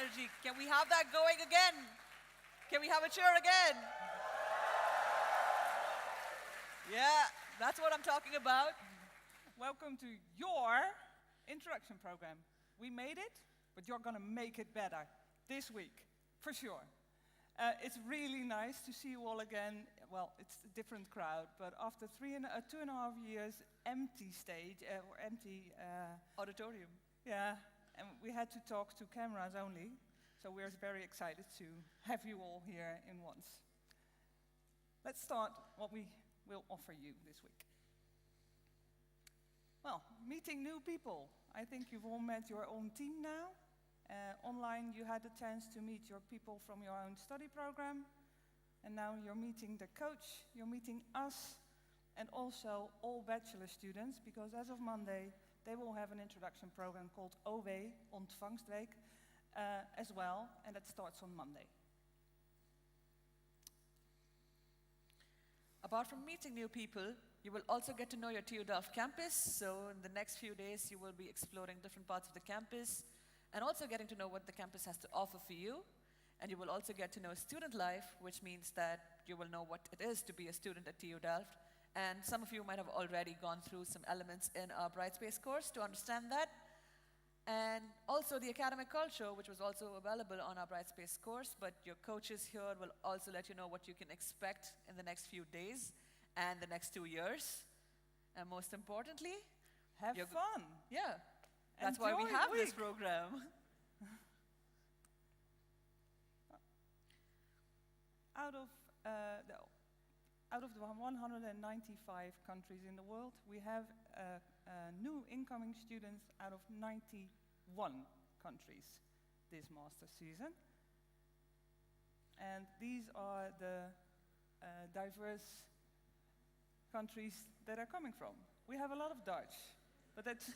energy. Can we have that going again? Can we have a cheer again? Yeah, that's what I'm talking about. Welcome to your introduction program. We made it, but you're going to make it better this week, for sure. It's really nice to see you all again. Well, it's a different crowd, but after 2.5 years empty stage, or empty Auditorium. yeah, and we had to talk to cameras only, so we're very excited to have you all here in once. Let's start what we will offer you this week. Well, meeting new people. I think you've all met your own team now. Online, you had the chance to meet your people from your own study program. And now you're meeting the coach, you're meeting us, and also all bachelor students, because as of Monday, they will have an introduction program called OW, Ontvangstweek, as well, and that starts on Monday. Apart from meeting new people, you will also get to know your TU Delft campus. So in the next few days, you will be exploring different parts of the campus and also getting to know what the campus has to offer for you. And you will also get to know student life, which means that you will know what it is to be a student at TU Delft. And some of you might have already gone through some elements in our Brightspace course to understand that. And also the academic culture, which was also available on our Brightspace course, but your coaches here will also let you know what you can expect in the next few days and the next 2 years. And most importantly, Have fun. Yeah, that's why we Enjoy have the this week. program. Out of the 195 countries in the world, we have new incoming students out of 91 countries this master season. And these are the diverse countries that are coming from. We have a lot of Dutch, but that's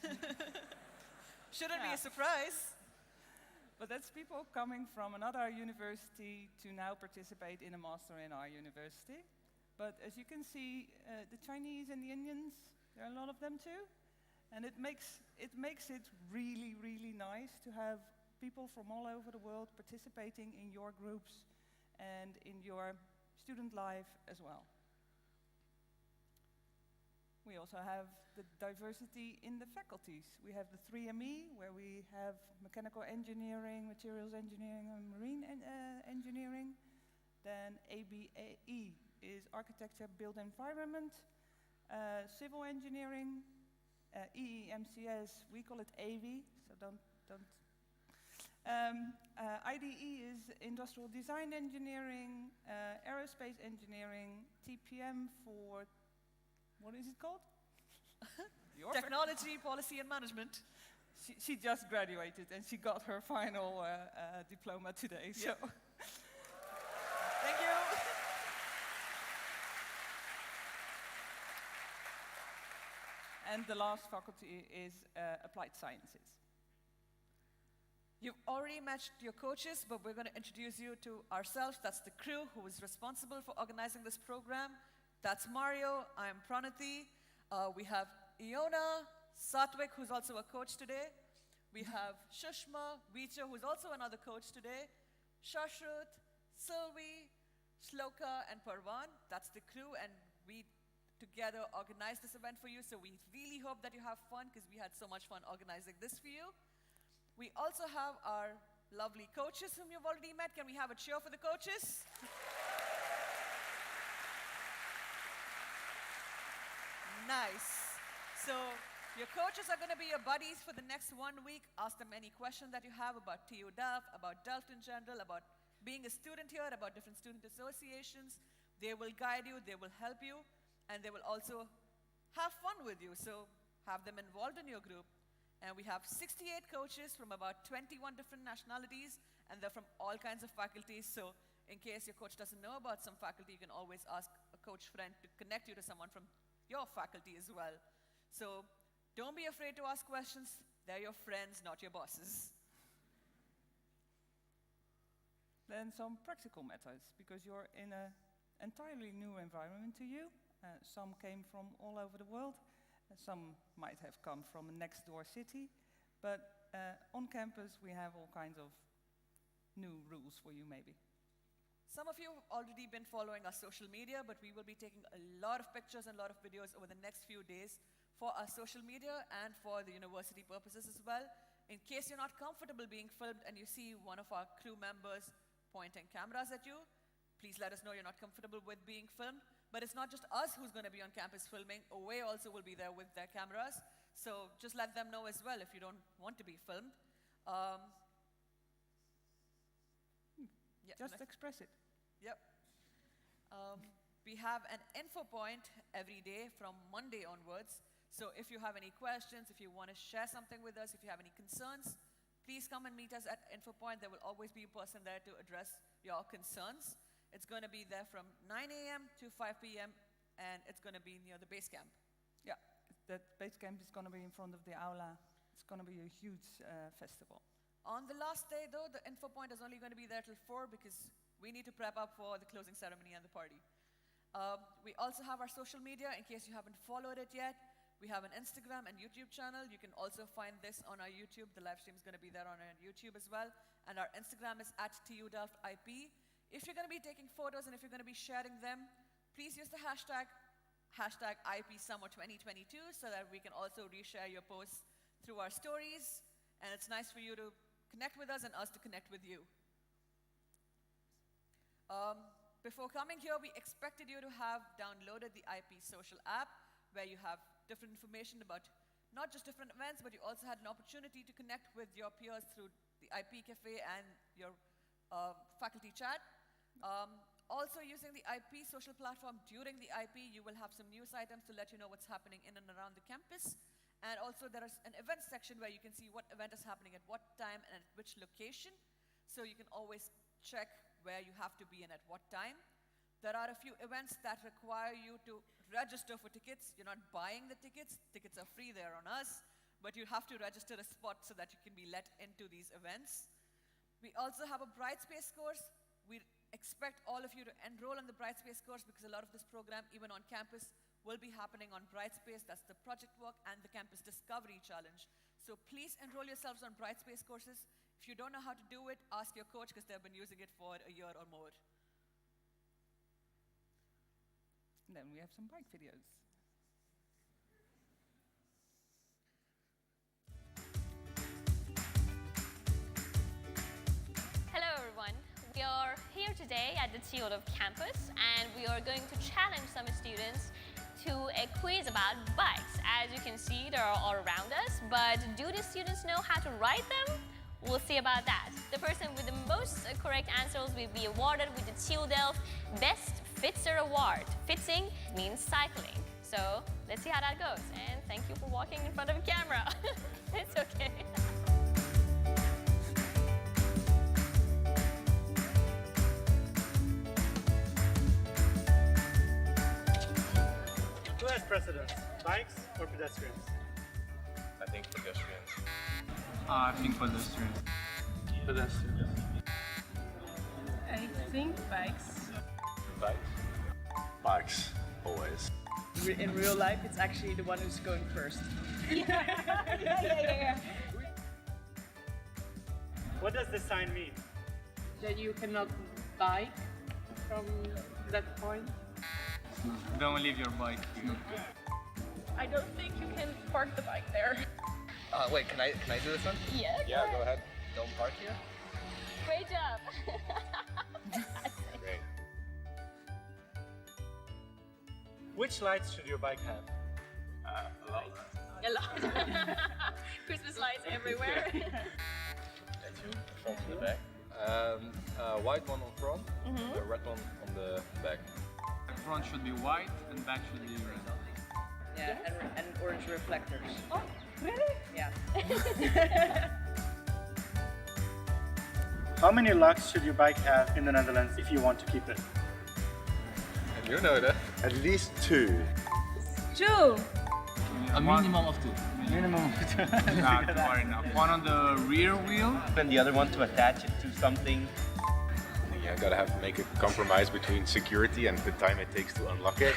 Shouldn't be Yeah. a surprise. But that's people coming from another university to now participate in a master in our university. But as you can see, the Chinese and the Indians, there are a lot of them too. And it makes it really, really nice to have people from all over the world participating in your groups and in your student life as well. We also have the diversity in the faculties. We have the 3ME, where we have mechanical engineering, materials engineering, and marine engineering. Then ABAE is architecture, built environment, civil engineering, EEMCS, we call it AV, so don't. IDE is industrial design engineering, aerospace engineering, TPM for, what is it called? Your Technology, policy, and management. She just graduated and she got her final diploma today. So, Thank you. and the last faculty is applied sciences. You've already met your coaches, but we're going to introduce you to ourselves. That's the crew who is responsible for organizing this program. That's Mario, I'm Pranati. We have Iona, Satwik, who's also a coach today. We have Shushma, Vicha, who's also another coach today. Shashrut, Sylvie, Shloka, and Parvan. That's the crew, and we together organized this event for you, so we really hope that you have fun, because we had so much fun organizing this for you. We also have our lovely coaches whom you've already met. Can we have a cheer for the coaches? Nice. So your coaches are going to be your buddies for the next 1 week. Ask them any question that you have about TU Delft, about Delft in general, about being a student here, about different student associations. They will guide you, they will help you, and they will also have fun with you. So have them involved in your group. And we have 68 coaches from about 21 different nationalities, and they're from all kinds of faculties. So in case your coach doesn't know about some faculty, you can always ask a coach friend to connect you to someone from your faculty as well. So don't be afraid to ask questions. They're your friends, not your bosses. Then some practical matters, because you're in an entirely new environment to you. Some came from all over the world. Some might have come from a next door city. But on campus, we have all kinds of new rules for you maybe. Some of you have already been following our social media, but we will be taking a lot of pictures and a lot of videos over the next few days for our social media and for the university purposes as well. In case you're not comfortable being filmed and you see one of our crew members pointing cameras at you, please let us know you're not comfortable with being filmed. But it's not just us who's going to be on campus filming. Away also will be there with their cameras. So just let them know as well if you don't want to be filmed. Yeah, Just express it. Yep. We have an info point every day from Monday onwards. So if you have any questions, if you want to share something with us, if you have any concerns, please come and meet us at info point. There will always be a person there to address your concerns. It's going to be there from 9 a.m. to 5 p.m. and it's going to be near the base camp. Yeah, that base camp is going to be in front of the aula. It's going to be a huge festival. On the last day, though, the info point is only going to be there till 4 because we need to prep up for the closing ceremony and the party. We also have our social media in case you haven't followed it yet. We have an Instagram and YouTube channel. You can also find this on our YouTube. The live stream is going to be there on our YouTube as well. And our Instagram is @TUDelftIP. If you're going to be taking photos and if you're going to be sharing them, please use the hashtag #IPSummer2022 so that we can also reshare your posts through our stories. And it's nice for you to connect with us and us to connect with you. Before coming here, we expected you to have downloaded the IP Social app, where you have different information about not just different events, but you also had an opportunity to connect with your peers through the IP Cafe and your faculty chat. Also, using the IP Social platform during the IP, you will have some news items to let you know what's happening in and around the campus. And also, there is an event section where you can see what event is happening at what time and at which location. So you can always check where you have to be and at what time. There are a few events that require you to register for tickets. You're not buying the tickets. Tickets are free, they're on us. But you have to register a spot so that you can be let into these events. We also have a Brightspace course. We expect all of you to enroll in the Brightspace course because a lot of this program, even on campus, will be happening on Brightspace. That's the project work and the Campus Discovery Challenge. So please enroll yourselves on Brightspace courses. If you don't know how to do it, ask your coach because they've been using it for a year or more. And then we have some bike videos. Hello everyone. We are here today at the TU Delft campus and we are going to challenge some students to a quiz about bikes. As you can see, they are all around us, but do the students know how to ride them? We'll see about that. The person with the most correct answers will be awarded with the TU Delft Best Fitzer Award. Fitzing means cycling. So let's see how that goes. And thank you for walking in front of the camera. It's okay. Who has precedence, bikes or pedestrians? I think pedestrians. I think pedestrians. Pedestrians. I think bikes. Bikes? Bikes, always. In real life, it's actually the one who's going first. Yeah. What does this sign mean? That you cannot bike from that point. Don't leave your bike here. I don't think you can park the bike there. Wait, can I do this one? Yeah, Yeah, go ahead. Don't park here. Great job. Great. Which lights should your bike have? A lot. A lot. Christmas lights everywhere. And you, front and the back. White one on front, the red one on the back. The front should be white and back should be red. Yeah, and orange reflectors. Oh, really? Yeah. How many locks should your bike have in the Netherlands if you want to keep it? And you know that. At least 2. Two. A minimum of 2. Minimum. Nah, don't worry now. One on the rear wheel. And the other one to attach it to something. Yeah, gotta have to make a compromise between security and the time it takes to unlock it.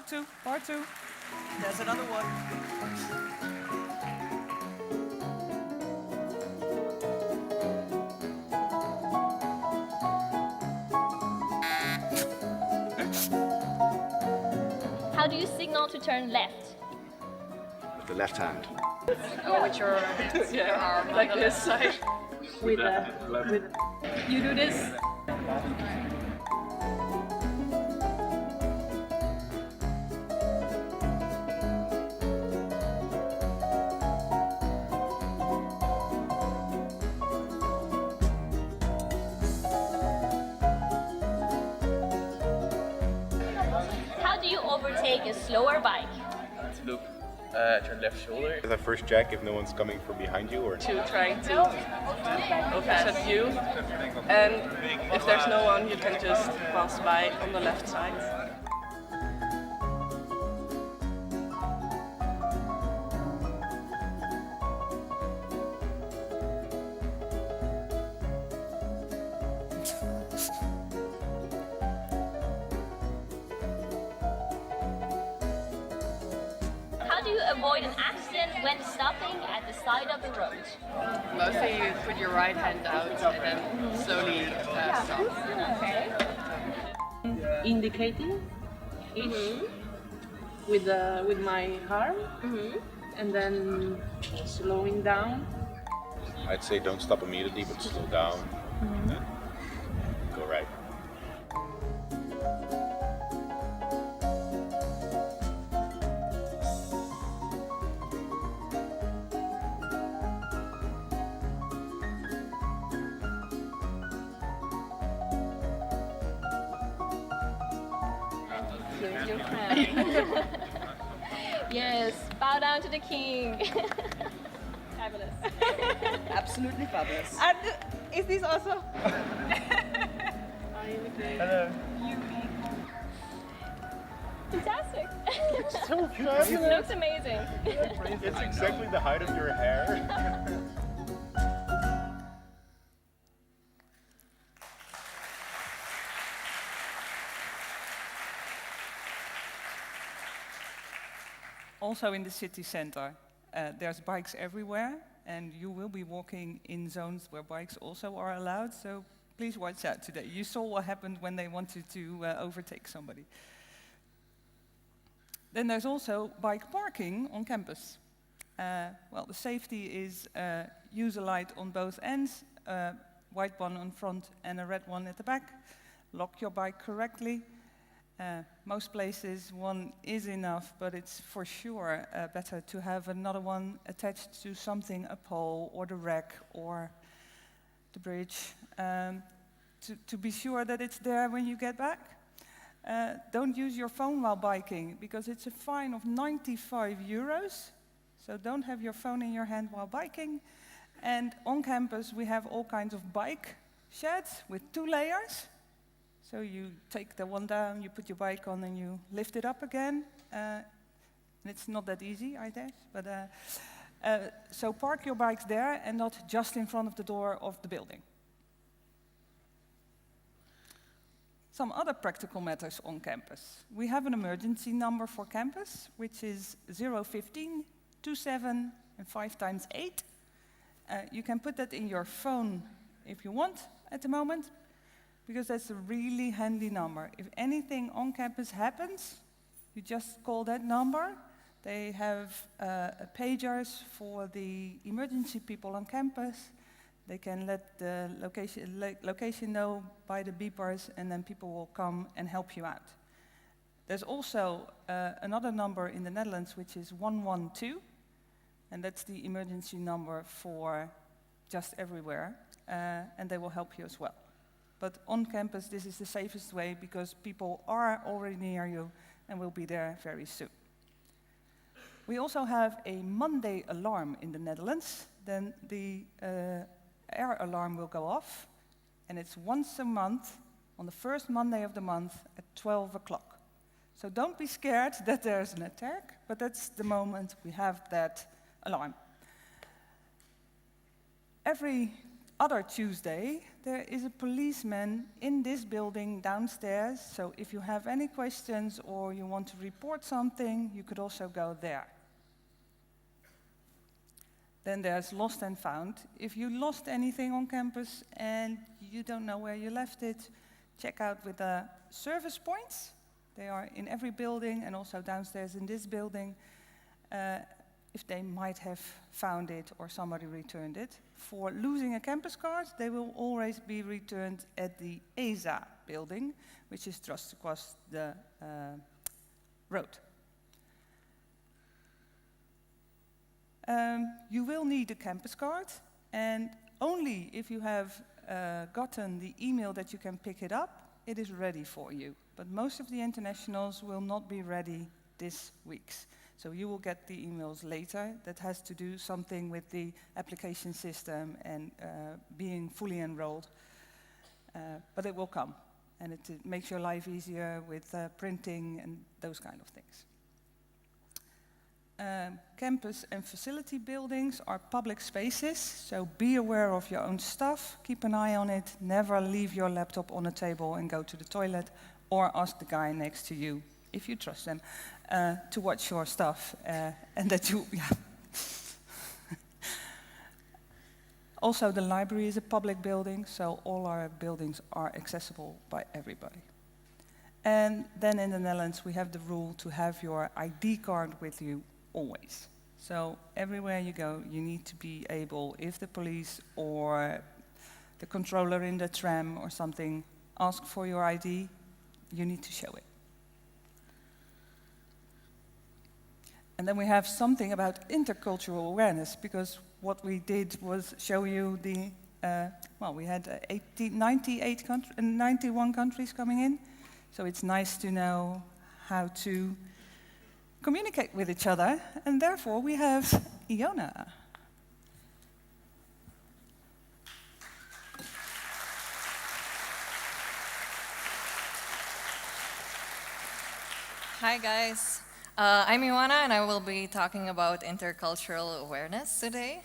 Part two, part two. There's another one. How do you signal to turn left? With the left hand. Oh, with your arm like this side. With you do this. How do you overtake a slower bike? Look at your left shoulder. The first check if no one's coming from behind you or To trying to overset you. And if there's no one, you can just pass by on the left side. How do you avoid an accident when stopping at the side of the road? Mostly you put your right hand out and then slowly stop. Okay. Indicating with my arm and then slowing down. I'd say don't stop immediately, but slow down. And then go right. Here's your crown. Yes, bow down to the king. Fabulous. Absolutely fabulous. And is this also? Hello. Fantastic. So fabulous. Looks amazing. It's exactly the height of your hair. Also in the city center, there's bikes everywhere, and you will be walking in zones where bikes also are allowed, so please watch out today. You saw what happened when they wanted to overtake somebody. Then there's also bike parking on campus. Well, the safety is use a light on both ends, white one on front and a red one at the back. Lock your bike correctly. Most places one is enough, but it's for sure better to have another one attached to something, a pole or the rack or the bridge, to be sure that it's there when you get back. Don't use your phone while biking, because it's a fine of 95 euros. So don't have your phone in your hand while biking. And on campus we have all kinds of bike sheds with 2 layers. So you take the one down, you put your bike on, and you lift it up again. And it's not that easy, I guess. But so park your bikes there and not just in front of the door of the building. Some other practical matters on campus. We have an emergency number for campus, which is 015 27 and 5 times 8. You can put that in your phone if you want at the moment, because that's a really handy number. If anything on campus happens, you just call that number. They have pagers for the emergency people on campus. They can let the location know by the beepers, and then people will come and help you out. There's also another number in the Netherlands, which is 112, and that's the emergency number for just everywhere, and they will help you as well. But on campus, this is the safest way, because people are already near you and will be there very soon. We also have a Monday alarm in the Netherlands. Then the air alarm will go off, and it's once a month, on the first Monday of the month at 12 o'clock. So don't be scared that there's an attack, but that's the moment we have that alarm. Every other Tuesday, there is a policeman in this building downstairs. So if you have any questions or you want to report something, you could also go there. Then there's lost and found. If you lost anything on campus and you don't know where you left it, check out with the service points. They are in every building and also downstairs in this building. If they might have found it or somebody returned it. For losing a campus card, they will always be returned at the ESA building, which is just across the road. You will need a campus card, and only if you have gotten the email that you can pick it up, it is ready for you. But most of the internationals will not be ready this week. So you will get the emails later. That has to do something with the application system and being fully enrolled. But it will come, and it makes your life easier with printing and those kind of things. Campus and facility buildings are public spaces, so be aware of your own stuff, keep an eye on it, never leave your laptop on a table and go to the toilet, or ask the guy next to you, if you trust them, to watch your stuff, and that you, yeah. Also, the library is a public building, so all our buildings are accessible by everybody. And then in the Netherlands, we have the rule to have your ID card with you always. So everywhere you go, you need to be able, if the police or the controller in the tram or something ask for your ID, you need to show it. And then we have something about intercultural awareness, because what we did was show you the, well, we had 91 countries coming in, so it's nice to know how to communicate with each other, and therefore we have Iona. Hi guys, I'm Ioana and I will be talking about intercultural awareness today.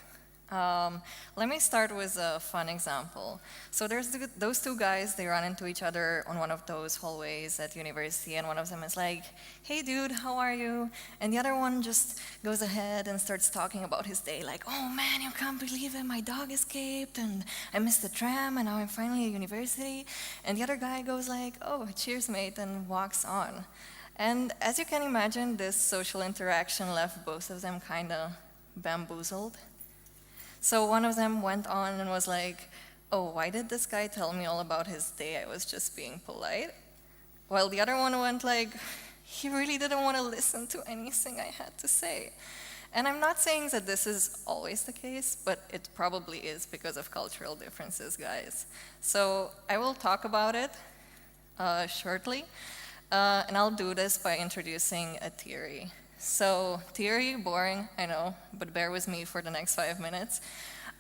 Let me start with a fun example. So there's those two guys, they run into each other on one of those hallways at university, and one of them is like, hey dude, how are you? And the other one just goes ahead and starts talking about his day, like, oh man, you can't believe it, my dog escaped, and I missed the tram, and now I'm finally at university. And the other guy goes like, oh, cheers mate, and walks on. And as you can imagine, this social interaction left both of them kind of bamboozled. So one of them went on and was like, oh, why did this guy tell me all about his day? I was just being polite. While the other one went like, he really didn't want to listen to anything I had to say. And I'm not saying that this is always the case, but it probably is because of cultural differences, guys. So I will talk about it shortly. And I'll do this by introducing a theory. So theory, boring, I know, but bear with me for the next 5 minutes.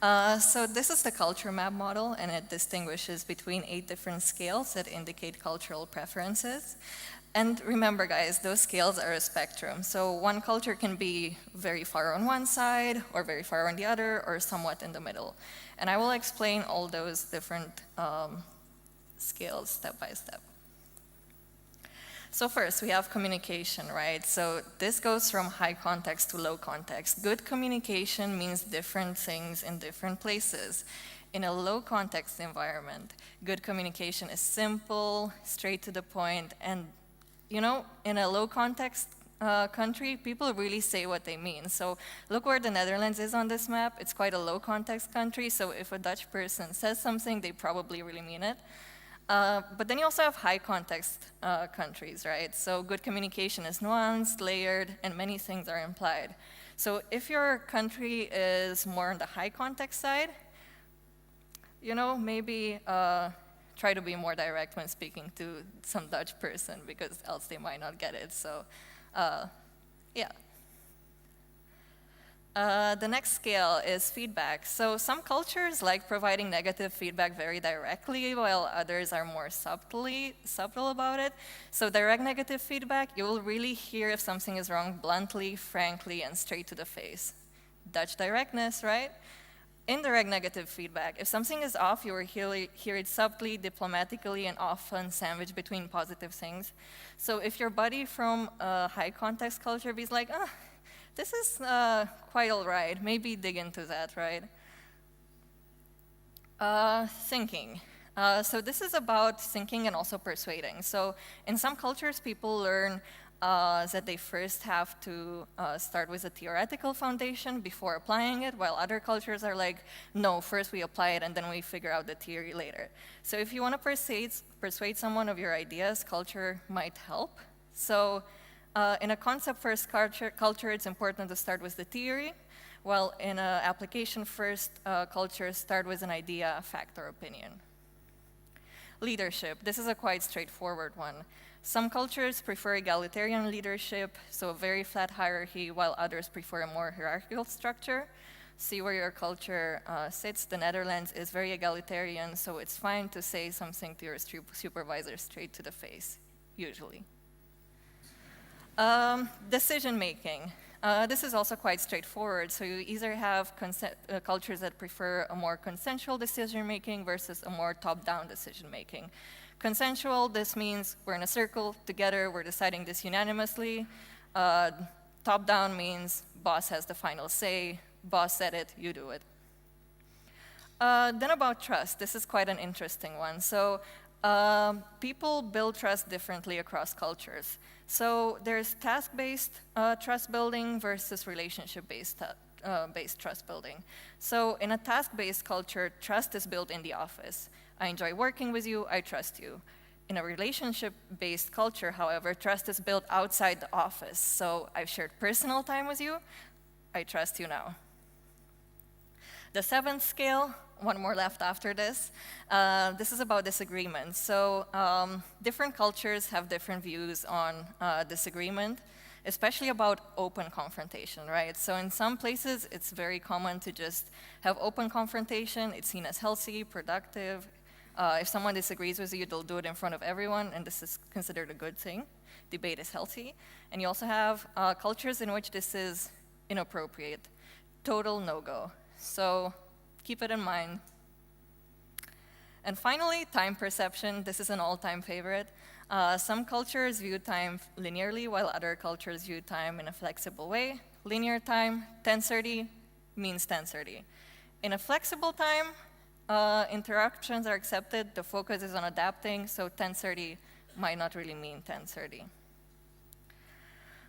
So this is the culture map model, and it distinguishes between 8 different scales that indicate cultural preferences. And remember, guys, those scales are a spectrum. So one culture can be very far on one side, or very far on the other, or somewhat in the middle. And I will explain all those different scales step by step. So first, we have communication, right? So this goes from high context to low context. Good communication means different things in different places. In a low context environment, good communication is simple, straight to the point, and you know, in a low context country, people really say what they mean. So look where the Netherlands is on this map. It's quite a low context country, so if a Dutch person says something, they probably really mean it. But then you also have high context countries, right? So good communication is nuanced, layered, and many things are implied. So if your country is more on the high context side, you know, maybe try to be more direct when speaking to some Dutch person, because else they might not get it. So, yeah. The next scale is feedback. So some cultures like providing negative feedback very directly, while others are more subtle about it. So direct negative feedback, you will really hear if something is wrong bluntly, frankly, and straight to the face. Dutch directness, right? indirect negative feedback. If something is off, you will hear it subtly, diplomatically, and often sandwiched between positive things. So if your buddy from a high context culture is like, ah, this is quite all right, maybe dig into that, right? Thinking. So this is about thinking and also persuading. So in some cultures, people learn that they first have to start with a theoretical foundation before applying it, while other cultures are like, no, first we apply it and then we figure out the theory later. So if you want to persuade someone of your ideas, culture might help. So in a concept-first culture, it's important to start with the theory, while in an application-first culture, start with an idea, fact, or opinion. Leadership. This is a quite straightforward one. Some cultures prefer egalitarian leadership, so a very flat hierarchy, while others prefer a more hierarchical structure. See where your culture sits. The Netherlands is very egalitarian, so it's fine to say something to your supervisor straight to the face, usually. Decision making. This is also quite straightforward. So you either have cultures that prefer a more consensual decision making versus a more top-down decision making. Consensual, this means we're in a circle together, we're deciding this unanimously. Top-down means boss has the final say, boss said it, you do it. Then about trust, this is quite an interesting one. So people build trust differently across cultures. So there's task-based trust building versus relationship-based trust building. So in a task-based culture, trust is built in the office. I enjoy working with you, I trust you. In a relationship-based culture, however, trust is built outside the office. So I've shared personal time with you, I trust you now. The seventh scale, one more left after this. This is about disagreement. So different cultures have different views on disagreement, especially about open confrontation, right? So in some places, it's very common to just have open confrontation. It's seen as healthy, productive. If someone disagrees with you, they'll do it in front of everyone, and this is considered a good thing. Debate is healthy. And you also have cultures in which this is inappropriate, total no-go. So keep it in mind. And finally, time perception. This is an all-time favorite. Some cultures view time linearly, while other cultures view time in a flexible way. Linear time, 10:30 means 10:30. In a flexible time, interruptions are accepted, the focus is on adapting, so 10:30 might not really mean 10:30.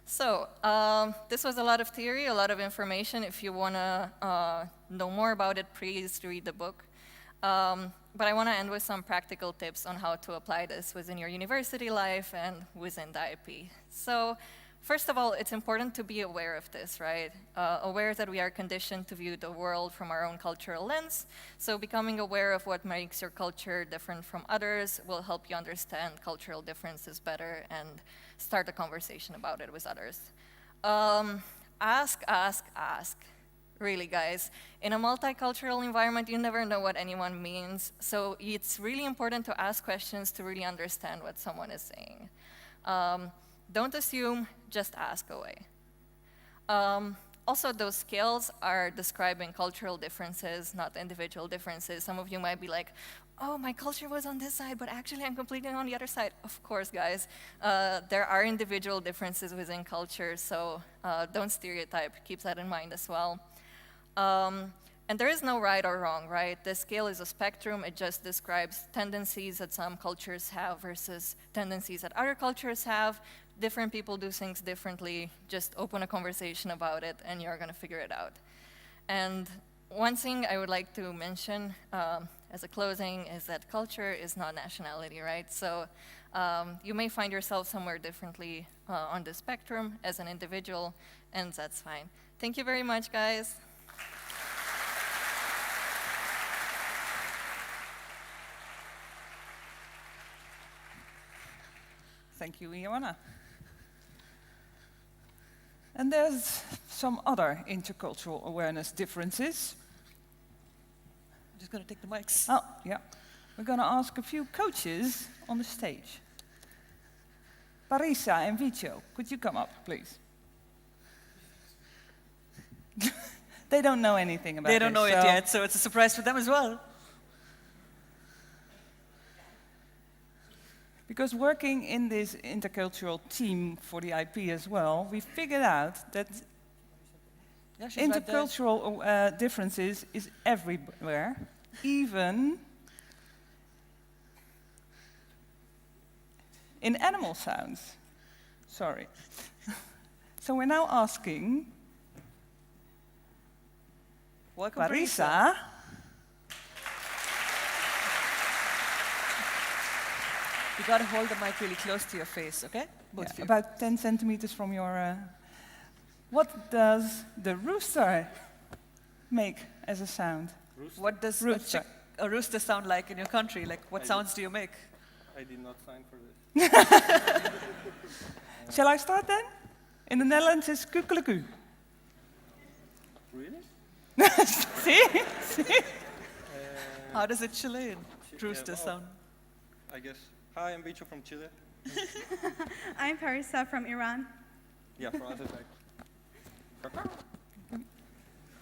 So this was a lot of theory, a lot of information. If you want to know more about it, please read the book. But I want to end with some practical tips on how to apply this within your university life and within the IP. So first of all, it's important to be aware of this, right? Aware that we are conditioned to view the world from our own cultural lens. So becoming aware of what makes your culture different from others will help you understand cultural differences better and start a conversation about it with others. Ask, ask, ask. Really, guys. In a multicultural environment, you never know what anyone means. So it's really important to ask questions to really understand what someone is saying. Don't assume, just ask away. Also, those scales are describing cultural differences, not individual differences. Some of you might be like, oh, my culture was on this side, but actually I'm completely on the other side. Of course, guys. There are individual differences within cultures, so don't stereotype. Keep that in mind as well. And there is no right or wrong, right? The scale is a spectrum. It just describes tendencies that some cultures have versus tendencies that other cultures have. Different people do things differently. Just open a conversation about it, and you're going to figure it out. And one thing I would like to mention as a closing is that culture is not nationality, right? So you may find yourself somewhere differently on the spectrum as an individual, and that's fine. Thank you very much, guys. Thank you, Ioana. And there's some other intercultural awareness differences. I'm just going to take the mics. Oh, yeah. We're going to ask a few coaches on the stage. Parisa and Vicio, could you come up, please? They don't know anything about They don't know this, it so- yet, so it's a surprise for them as well. Because working in this intercultural team for the IP as well, we figured out that Yeah, she's right there. intercultural differences is everywhere, even in animal sounds. Sorry. So we're now asking Welcome, Parisa You got to hold the mic really close to your face, okay? Both of you. about 10 centimeters from your... what does the rooster make as a sound? What does Rooster. a rooster sound like in your country? Like, what sounds do you make? I did not sign for this. Shall I start then? In the Netherlands, it's kukeleku. Really? See? See? How does a Chilean rooster sound? I guess. Hi, I'm Bicho from Chile. I'm Parisa from Iran. Yeah, from Azerbaijan.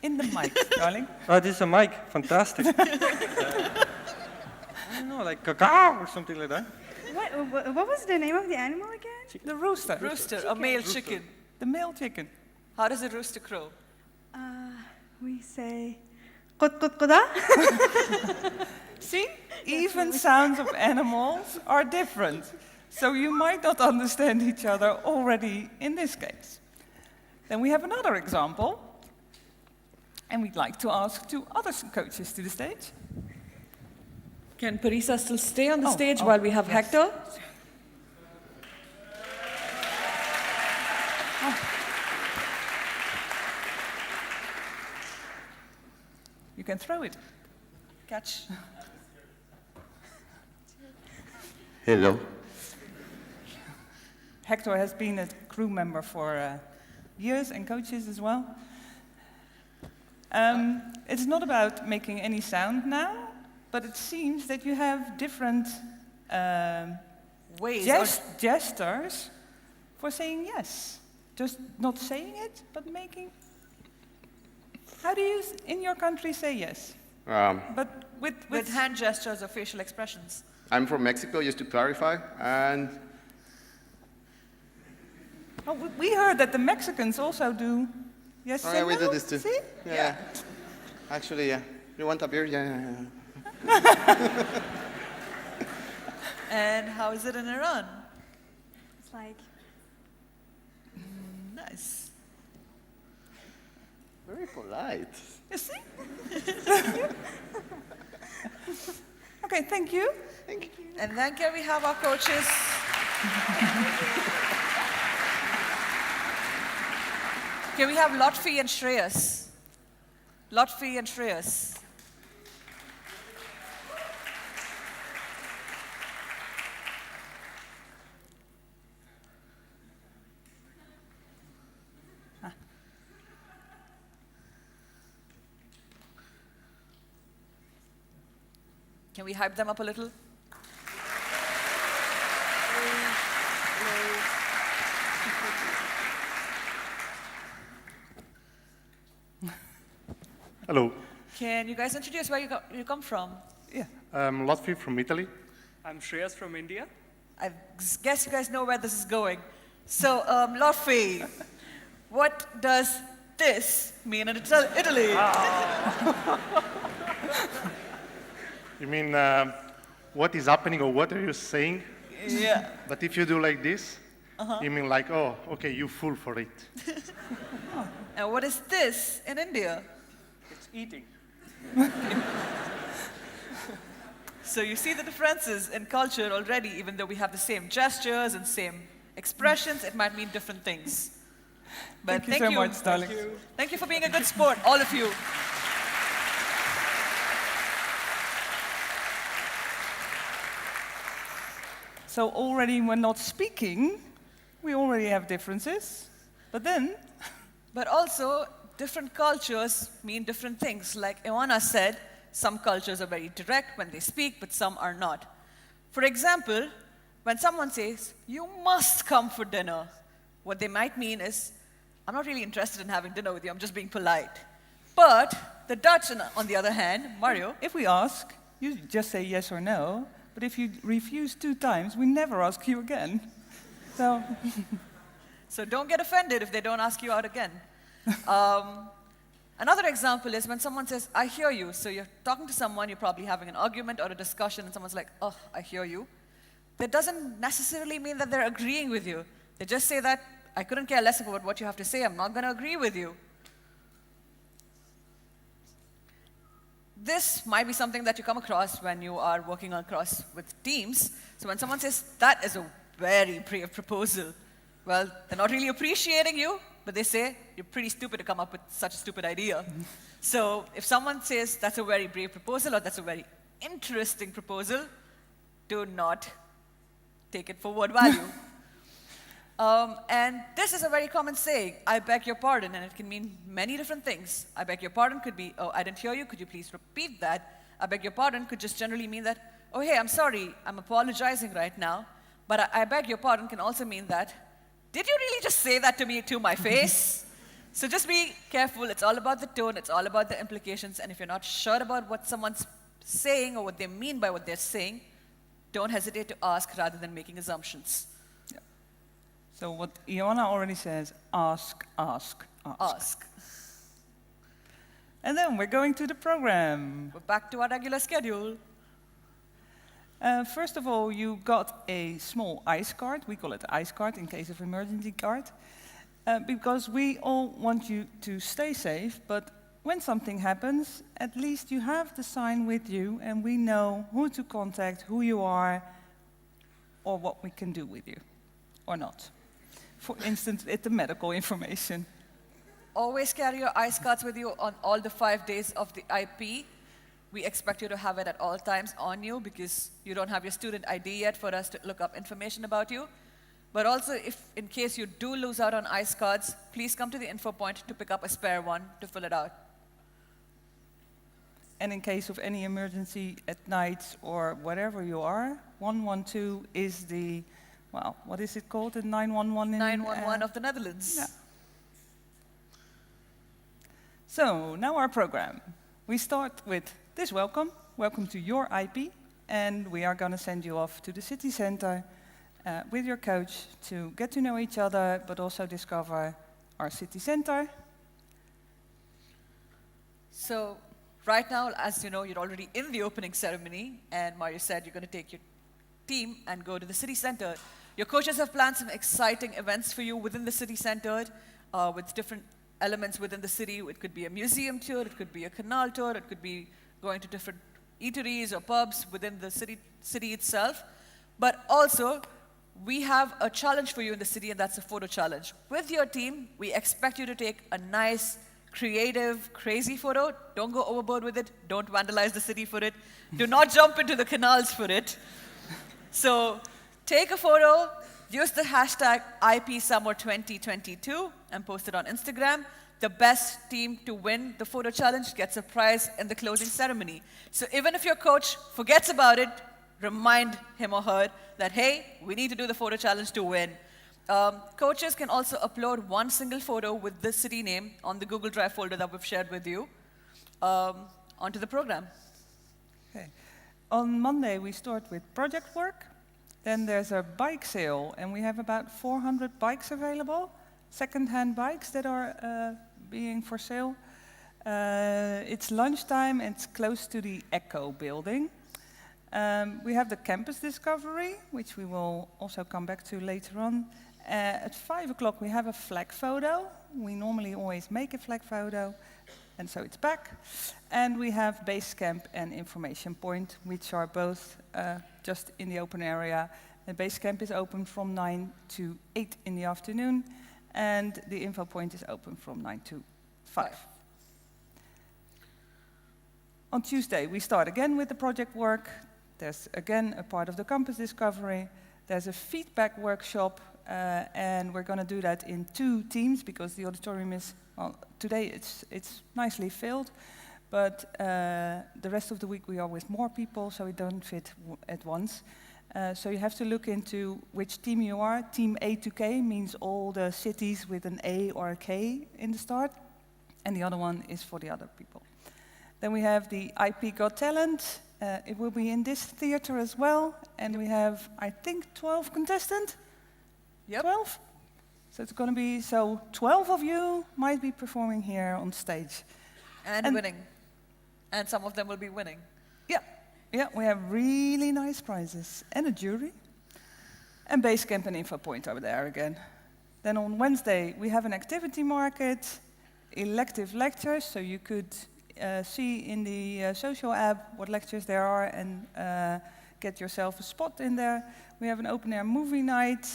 In the mic, darling. Oh, this is a mic. Fantastic. I don't know, like cacao or something like that. What was the name of the animal again? The rooster. Rooster, a male chicken. The male chicken. How does a rooster crow? We say qut qut quda. See? Even sounds of animals are different. So you might not understand each other already in this case. Then we have another example. And we'd like to ask two other coaches to the stage. Can Parisa still stay on the Oh, stage oh, while we have yes. Hector? You can throw it. Catch. Hello. Hector has been a crew member for years and coaches as well. It's not about making any sound now, but it seems that you have different Ways. gestures for saying yes. Just not saying it, but making... How do you, in your country, say yes? But with hand gestures or facial expressions. I'm from Mexico, just to clarify, and Oh, we heard that the Mexicans also do yes oh, and yeah, we no. do this too. See? Yeah. Actually, yeah. You want a beer? Yeah. And how is it in Iran? It's like Nice. Very polite. You see? Okay, thank you. Thank you. And then can we have our coaches? Can we have Lotfi and Shreyas? Lotfi and Shreyas. Can we hype them up a little? Hello, Can you guys introduce where you come from? I'm Lotfi from Italy. I'm Shreyas from India. I guess you guys know where this is going. So, Lotfi, what does this mean in Italy? You mean what is happening or what are you saying? Yeah. But if you do like this, you mean like, oh, okay, you fool for it. And what is this in India? It's eating. So you see the differences in culture already, even though we have the same gestures and same expressions, it might mean different things. But Thank you so much, darling. Thank you for being a good sport, all of you. So already when not speaking, we already have differences. But then, But also, different cultures mean different things. Like Ioana said, some cultures are very direct when they speak, but some are not. For example, when someone says, "You must come for dinner," what they might mean is, "I'm not really interested in having dinner with you, I'm just being polite." But the Dutch, on the other hand, Mario, If we ask, you just say yes or no. But if you refuse 2 times, we never ask you again. So, so don't get offended if they don't ask you out again. Another example is when someone says, I hear you. So you're talking to someone, you're probably having an argument or a discussion, and someone's like, oh, I hear you. That doesn't necessarily mean that they're agreeing with you. They just say that, I couldn't care less about what you have to say, I'm not going to agree with you. This might be something that you come across when you are working across with teams. So when someone says, that is a very brave proposal, well, they're not really appreciating you, but they say, you're pretty stupid to come up with such a stupid idea. So if someone says, that's a very brave proposal, or that's a very interesting proposal, do not take it for word value. And this is a very common saying, I beg your pardon, and it can mean many different things. I beg your pardon could be, oh, I didn't hear you, could you please repeat that? I beg your pardon could just generally mean that, oh, hey, I'm sorry, I'm apologizing right now. But I beg your pardon can also mean that, did you really just say that to me to my face? So just be careful, it's all about the tone, it's all about the implications, and if you're not sure about what someone's saying or what they mean by what they're saying, don't hesitate to ask rather than making assumptions. yeah. So what Ioana already says, ask, ask, ask. Ask. And then we're going to the program. We're back to our regular schedule. First of all, you got a small ICE card. We call it ICE card in case of emergency card. Because we all want you to stay safe, but when something happens, at least you have the sign with you and we know who to contact, who you are, or what we can do with you, or not. For instance, it's the medical information. Always carry your ICE cards with you on all the 5 days of the IP. We expect you to have it at all times on you because you don't have your student ID yet for us to look up information about you. But also, if in case you do lose out on ICE cards, please come to the info point to pick up a spare one to fill it out. And in case of any emergency at night or wherever you are, 112 is the, well, what is it called? The 911 in 911 of the Netherlands. Yeah. So, now our program. We start with this welcome. Welcome to your IP. And we are going to send you off to the city center with your coach to get to know each other, but also discover our city center. So, right now, as you know, you're already in the opening ceremony, and Mario said you're going to take your team and go to the city center. Your coaches have planned some exciting events for you within the city center with different elements within the city. It could be a museum tour, it could be a canal tour, it could be going to different eateries or pubs within the city itself. But also, we have a challenge for you in the city, and that's a photo challenge. With your team, we expect you to take a nice, creative, crazy photo. Don't go overboard with it. Don't vandalize the city for it. Do not jump into the canals for it. So take a photo, use the hashtag IPSummer2022 and post it on Instagram. The best team to win the photo challenge gets a prize in the closing ceremony. So even if your coach forgets about it, remind him or her that, hey, we need to do the photo challenge to win. Coaches can also upload one single photo with the city name on the Google Drive folder that we've shared with you onto the program. Okay. On Monday, we start with project work. Then there's a bike sale, and we have about 400 bikes available, second-hand bikes that are being for sale. It's lunchtime, and it's close to the Echo building. We have the campus discovery, which we will also come back to later on. At 5 o'clock, we have a flag photo. We normally always make a flag photo, and so it's back. And we have base camp and information point, which are both just in the open area. The base camp is open from 9 to 8 in the afternoon, and the info point is open from 9 to 5. On Tuesday, we start again with the project work. There's again a part of the campus discovery. There's a feedback workshop, and we're going to do that in 2 teams because the auditorium is, well, today it's nicely filled, but the rest of the week we are with more people, so it don't fit at once. So you have to look into which team you are. Team A to K means all the cities with an A or a K in the start. and the other one is for the other people. Then we have the IP Got Talent. It will be in this theater as well, and we have, I think, 12 contestants. Yep. 12? So it's going to be, 12 of you might be performing here on stage. And winning. And some of them will be winning. Yeah, we have really nice prizes and a jury. And Basecamp and InfoPoint over there again. Then on Wednesday, we have an activity market, elective lectures, so you could see in the social app what lectures there are and get yourself a spot in there. We have an open air movie night,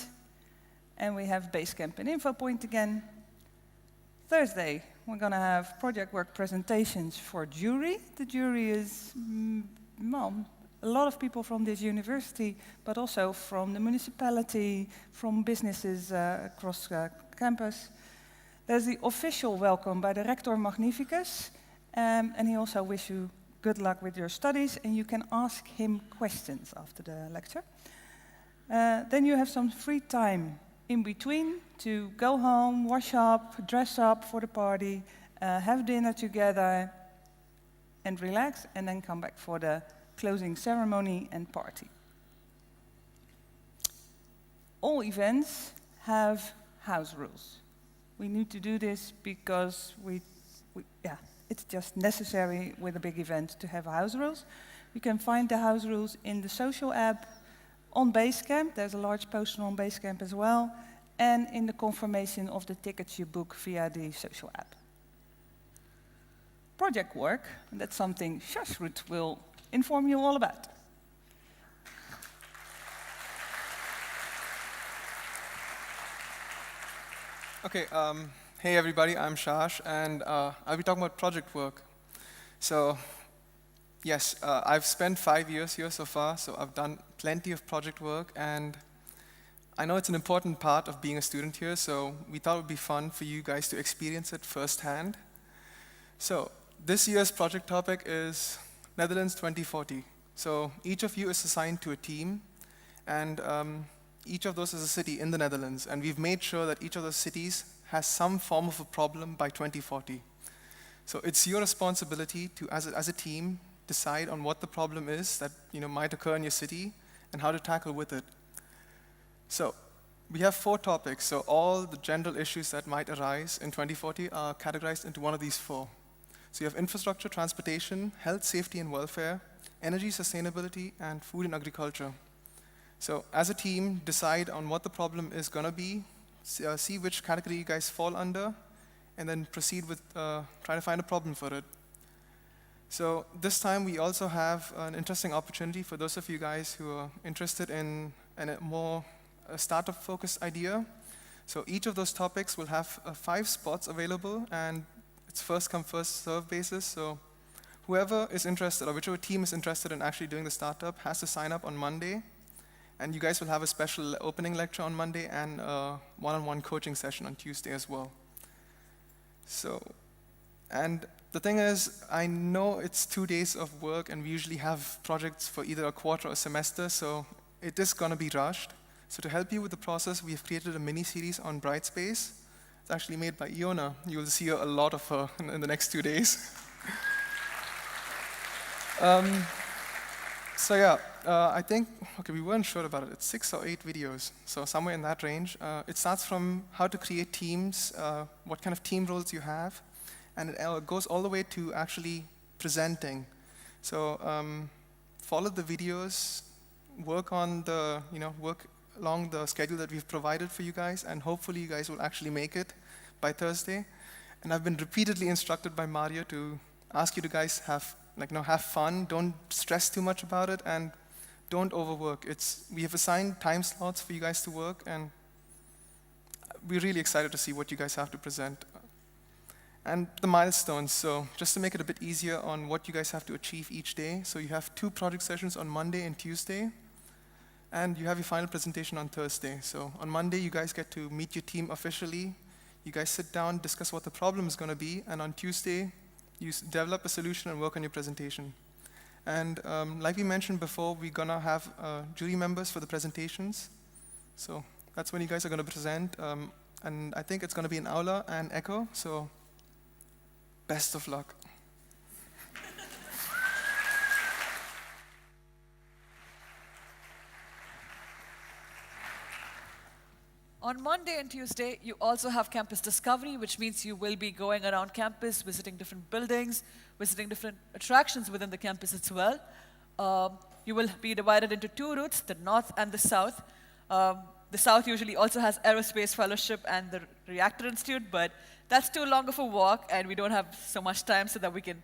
and we have Basecamp and InfoPoint again. Thursday, we're going to have project work presentations for jury. The jury is, a lot of people from this university, but also from the municipality, from businesses across campus. There's the official welcome by the Rector Magnificus, and he also wishes you good luck with your studies, and you can ask him questions after the lecture. Then you have some free time in between to go home, wash up, dress up for the party, have dinner together, and relax, and then come back for the closing ceremony and party. All events have house rules. We need to do this because it's just necessary with a big event to have house rules. You can find the house rules in the social app, on Basecamp. There's a large poster on Basecamp as well, and in the confirmation of the tickets you book via the social app. Project work, that's something Shashrut will inform you all about. Okay, hey everybody, I'm Shash, and I'll be talking about project work. So, yes, I've spent 5 years here so far, so I've done plenty of project work, and I know it's an important part of being a student here, so we thought it would be fun for you guys to experience it firsthand. So, this year's project topic is Netherlands 2040. So, each of you is assigned to a team, and each of those is a city in the Netherlands, and we've made sure that each of those cities has some form of a problem by 2040. So it's your responsibility to, as a team, decide on what the problem is that might occur in your city and how to tackle with it. So we have 4 topics, so all the general issues that might arise in 2040 are categorized into one of these 4. So you have infrastructure, transportation, health, safety and welfare, energy, sustainability, and food and agriculture. So as a team, decide on what the problem is going to be, see which category you guys fall under, and then proceed with trying to find a problem for it. So this time we also have an interesting opportunity for those of you guys who are interested in a more startup-focused idea. So each of those topics will have 5 spots available, and it's first come, first serve basis. So whoever is interested, or whichever team is interested in actually doing the startup, has to sign up on Monday. And you guys will have a special opening lecture on Monday and a one-on-one coaching session on Tuesday as well. So, and the thing is, I know it's 2 days of work, and we usually have projects for either a quarter or a semester, so it is going to be rushed. So to help you with the process, we have created a mini-series on Brightspace. It's actually made by Iona. You will see a lot of her in the next 2 days. So yeah, I think, we weren't sure about it. It's 6 or 8 videos, so somewhere in that range. It starts from how to create teams, what kind of team roles you have, and it goes all the way to actually presenting. So follow the videos, work on the, work along the schedule that we've provided for you guys, and hopefully you guys will actually make it by Thursday. And I've been repeatedly instructed by Mario to ask you to guys have fun, don't stress too much about it, and don't overwork. We have assigned time slots for you guys to work, and we're really excited to see what you guys have to present. And the milestones, so just to make it a bit easier on what you guys have to achieve each day, so you have 2 project sessions on Monday and Tuesday, and you have your final presentation on Thursday. So on Monday, you guys get to meet your team officially. You guys sit down, discuss what the problem is going to be, and on Tuesday, you develop a solution and work on your presentation. And like we mentioned before, we're going to have jury members for the presentations. So that's when you guys are going to present. And I think it's going to be in Aula and Echo. So best of luck. On Monday and Tuesday, you also have campus discovery, which means you will be going around campus, visiting different buildings, visiting different attractions within the campus as well. You will be divided into two routes, the north and the south. The south usually also has Aerospace Fellowship and the Reactor Institute, but that's too long of a walk, and we don't have so much time so that we can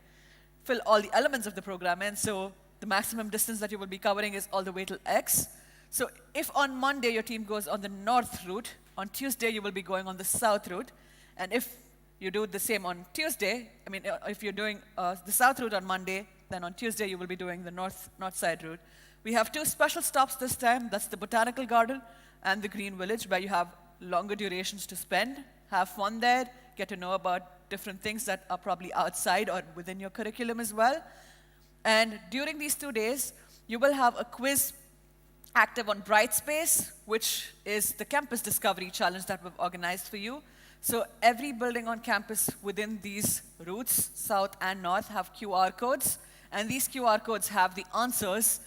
fill all the elements of the program in. So the maximum distance that you will be covering is all the way till X. So if on Monday your team goes on the north route, on Tuesday you will be going on the south route. And if you do the same on Tuesday, if you're doing the south route on Monday, then on Tuesday you will be doing the north side route. We have two special stops this time. That's the Botanical Garden and the Green Village, where you have longer durations to spend, have fun there, get to know about different things that are probably outside or within your curriculum as well. And during these 2 days, you will have a quiz active on Brightspace, which is the campus discovery challenge that we've organized for you. So every building on campus within these routes, south and north, have QR codes, and these QR codes have the answers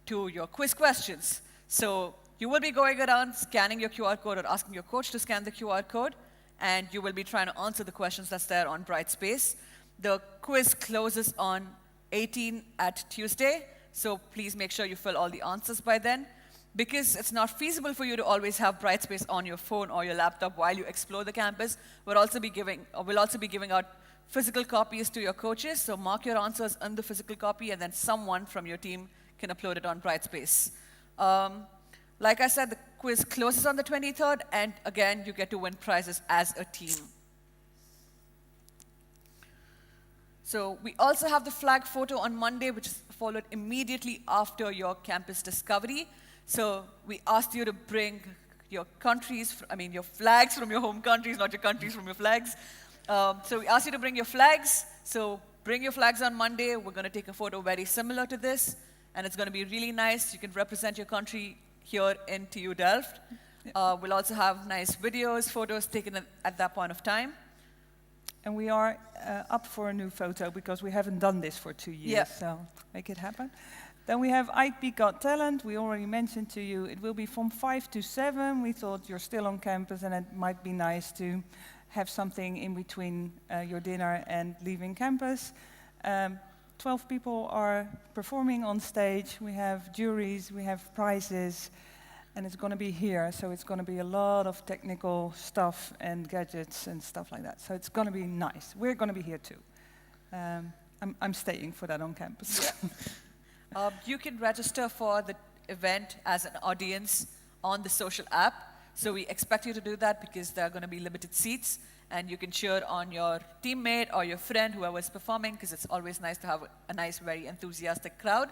to your quiz questions. So you will be going around scanning your QR code or asking your coach to scan the QR code, and you will be trying to answer the questions that's there on Brightspace. The quiz closes on 18 at Tuesday, so please make sure you fill all the answers by then. Because it's not feasible for you to always have Brightspace on your phone or your laptop while you explore the campus, we'll also be giving out physical copies to your coaches, so mark your answers on the physical copy, and then someone from your team can upload it on Brightspace. Like I said, the quiz closes on the 23rd, and again, you get to win prizes as a team. So we also have the flag photo on Monday, which is followed immediately after your campus discovery. So we asked you to bring your your flags from your home countries, not your countries from your flags. So we asked you to bring your flags. So bring your flags on Monday. We're going to take a photo very similar to this, and it's going to be really nice. You can represent your country here in TU Delft. We'll also have nice videos, photos taken at that point of time. And we are up for a new photo because we haven't done this for 2 years, so make it happen. Then we have IP Got Talent. We already mentioned to you it will be from 5 to 7. We thought you're still on campus and it might be nice to have something in between your dinner and leaving campus. 12 people are performing on stage. We have juries, we have prizes, and it's going to be here. So it's going to be a lot of technical stuff and gadgets and stuff like that. So it's going to be nice. We're going to be here too. I'm staying for that on campus. You can register for the event as an audience on the social app. So we expect you to do that because there are going to be limited seats, and you can cheer on your teammate or your friend, whoever is performing, because it's always nice to have a nice, very enthusiastic crowd.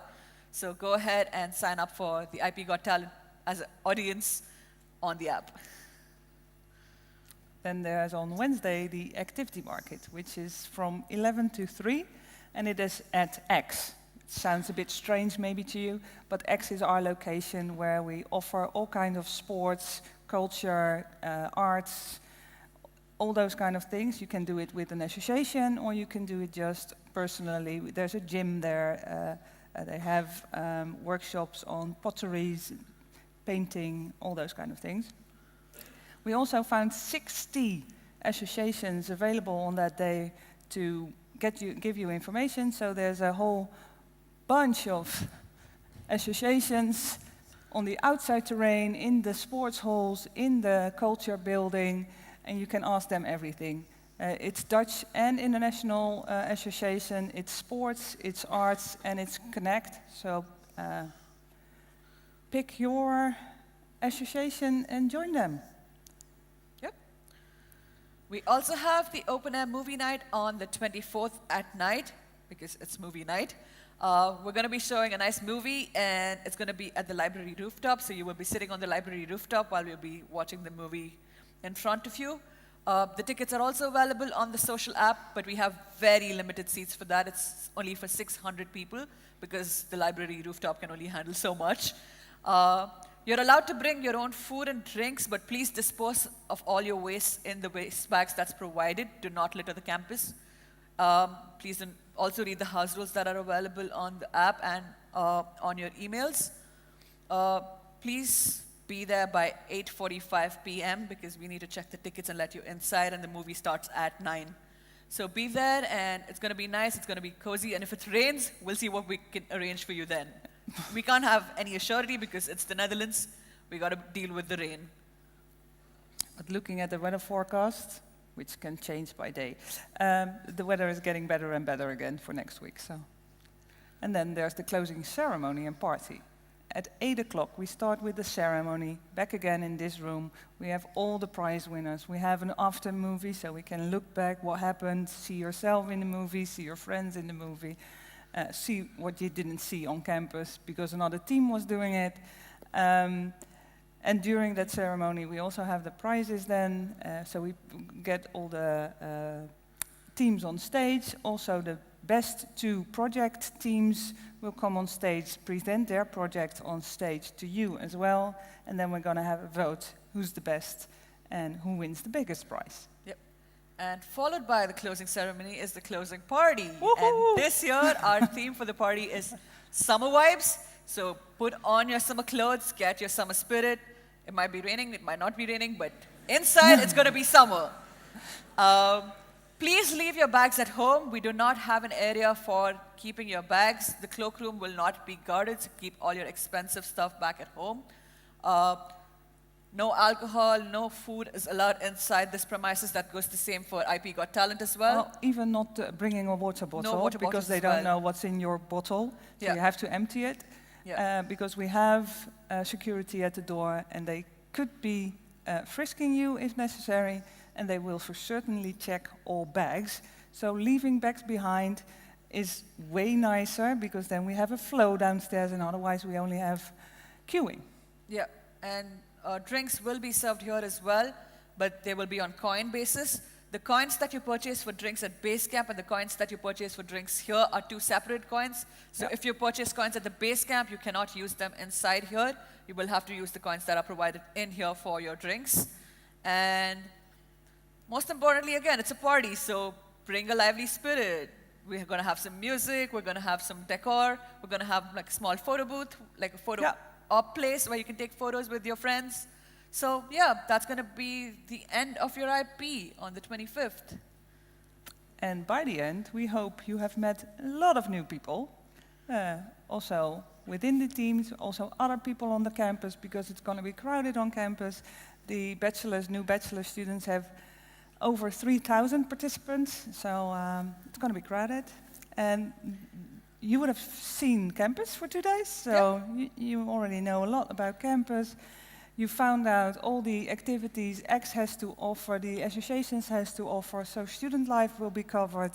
So go ahead and sign up for the IP Got Talent as an audience on the app. Then there's on Wednesday the activity market, which is from 11 to 3, and it is at X. Sounds a bit strange maybe to you, but X is our location where we offer all kinds of sports, culture, arts, all those kind of things. You can do it with an association or you can do it just personally. There's a gym there. They have workshops on potteries, painting, all those kind of things. We also found 60 associations available on that day to give you information. So there's a whole bunch of associations on the outside terrain, in the sports halls, in the culture building, and you can ask them everything. It's Dutch and international association, it's sports, it's arts, and it's Connect. So pick your association and join them. Yep. We also have the open air movie night on the 24th at night, because it's movie night. We're going to be showing a nice movie, and it's going to be at the library rooftop, so you will be sitting on the library rooftop while we'll be watching the movie in front of you. The tickets are also available on the social app, but we have very limited seats for that. It's only for 600 people, because the library rooftop can only handle so much. You're allowed to bring your own food and drinks, but please dispose of all your waste in the waste bags that's provided. Do not litter the campus. Please also read the house rules that are available on the app and on your emails. Please be there by 8:45 p.m. because we need to check the tickets and let you inside, and the movie starts at 9. So be there, and it's going to be nice, it's going to be cozy, and if it rains, we'll see what we can arrange for you then. We can't have any assurity because it's the Netherlands. We got to deal with the rain. But looking at the weather forecast, which can change by day, the weather is getting better and better again for next week. So, and then there's the closing ceremony and party. At 8 o'clock, we start with the ceremony. Back again in this room, we have all the prize winners. We have an after movie, so we can look back what happened, see yourself in the movie, see your friends in the movie, see what you didn't see on campus because another team was doing it. And during that ceremony, we also have the prizes then, so we get all the teams on stage. Also, the best 2 project teams will come on stage, present their project on stage to you as well, and then we're going to have a vote who's the best and who wins the biggest prize. Yep. And followed by the closing ceremony is the closing party. Woohoo! And this year, our theme for the party is summer vibes. So put on your summer clothes, get your summer spirit. It might be raining, it might not be raining, but inside it's going to be summer. Please leave your bags at home. We do not have an area for keeping your bags. The cloakroom will not be guarded, so keep all your expensive stuff back at home. No alcohol, no food is allowed inside this premises. That goes the same for IP Got Talent as well. Even not bringing a water bottle water because bottles they as don't well. know what's in your bottle, so Yeah. you have to empty it. Yeah. Because we have security at the door, and they could be frisking you if necessary, and they will for certainly check all bags. So leaving bags behind is way nicer because then we have a flow downstairs, and otherwise we only have queuing. Yeah, and drinks will be served here as well, but they will be on coin basis. The coins that you purchase for drinks at base camp and the coins that you purchase for drinks here are 2 separate coins. So Yep. if you purchase coins at the base camp, you cannot use them inside here. You will have to use the coins that are provided in here for your drinks. And most importantly, again, it's a party, so bring a lively spirit. We're going to have some music, we're going to have some decor, we're going to have like a small photo booth, like a photo op place where you can take photos with your friends. So yeah, that's going to be the end of your IP on the 25th. And by the end, we hope you have met a lot of new people, also within the teams, also other people on the campus, because it's going to be crowded on campus. The new bachelor students have over 3,000 participants, so it's going to be crowded. And you would have seen campus for 2 days, so you already know a lot about campus. You found out all the activities X has to offer, the associations has to offer, so student life will be covered,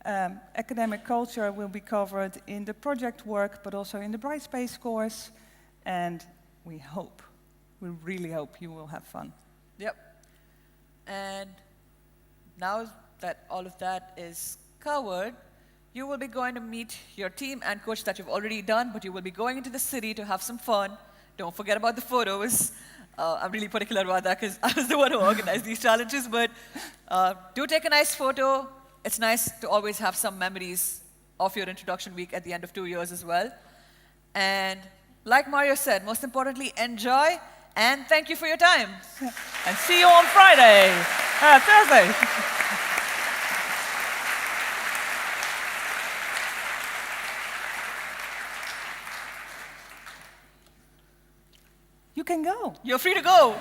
academic culture will be covered in the project work, but also in the Brightspace course, and we really hope you will have fun. Yep. And now that all of that is covered, you will be going to meet your team and coach that you've already done, but you will be going into the city to have some fun. Don't forget about the photos. I'm really particular about that because I was the one who organized these challenges, but do take a nice photo. It's nice to always have some memories of your introduction week at the end of 2 years as well. And like Mario said, most importantly, enjoy, and thank you for your time. And see you on Friday, Thursday. You can go. You're free to go.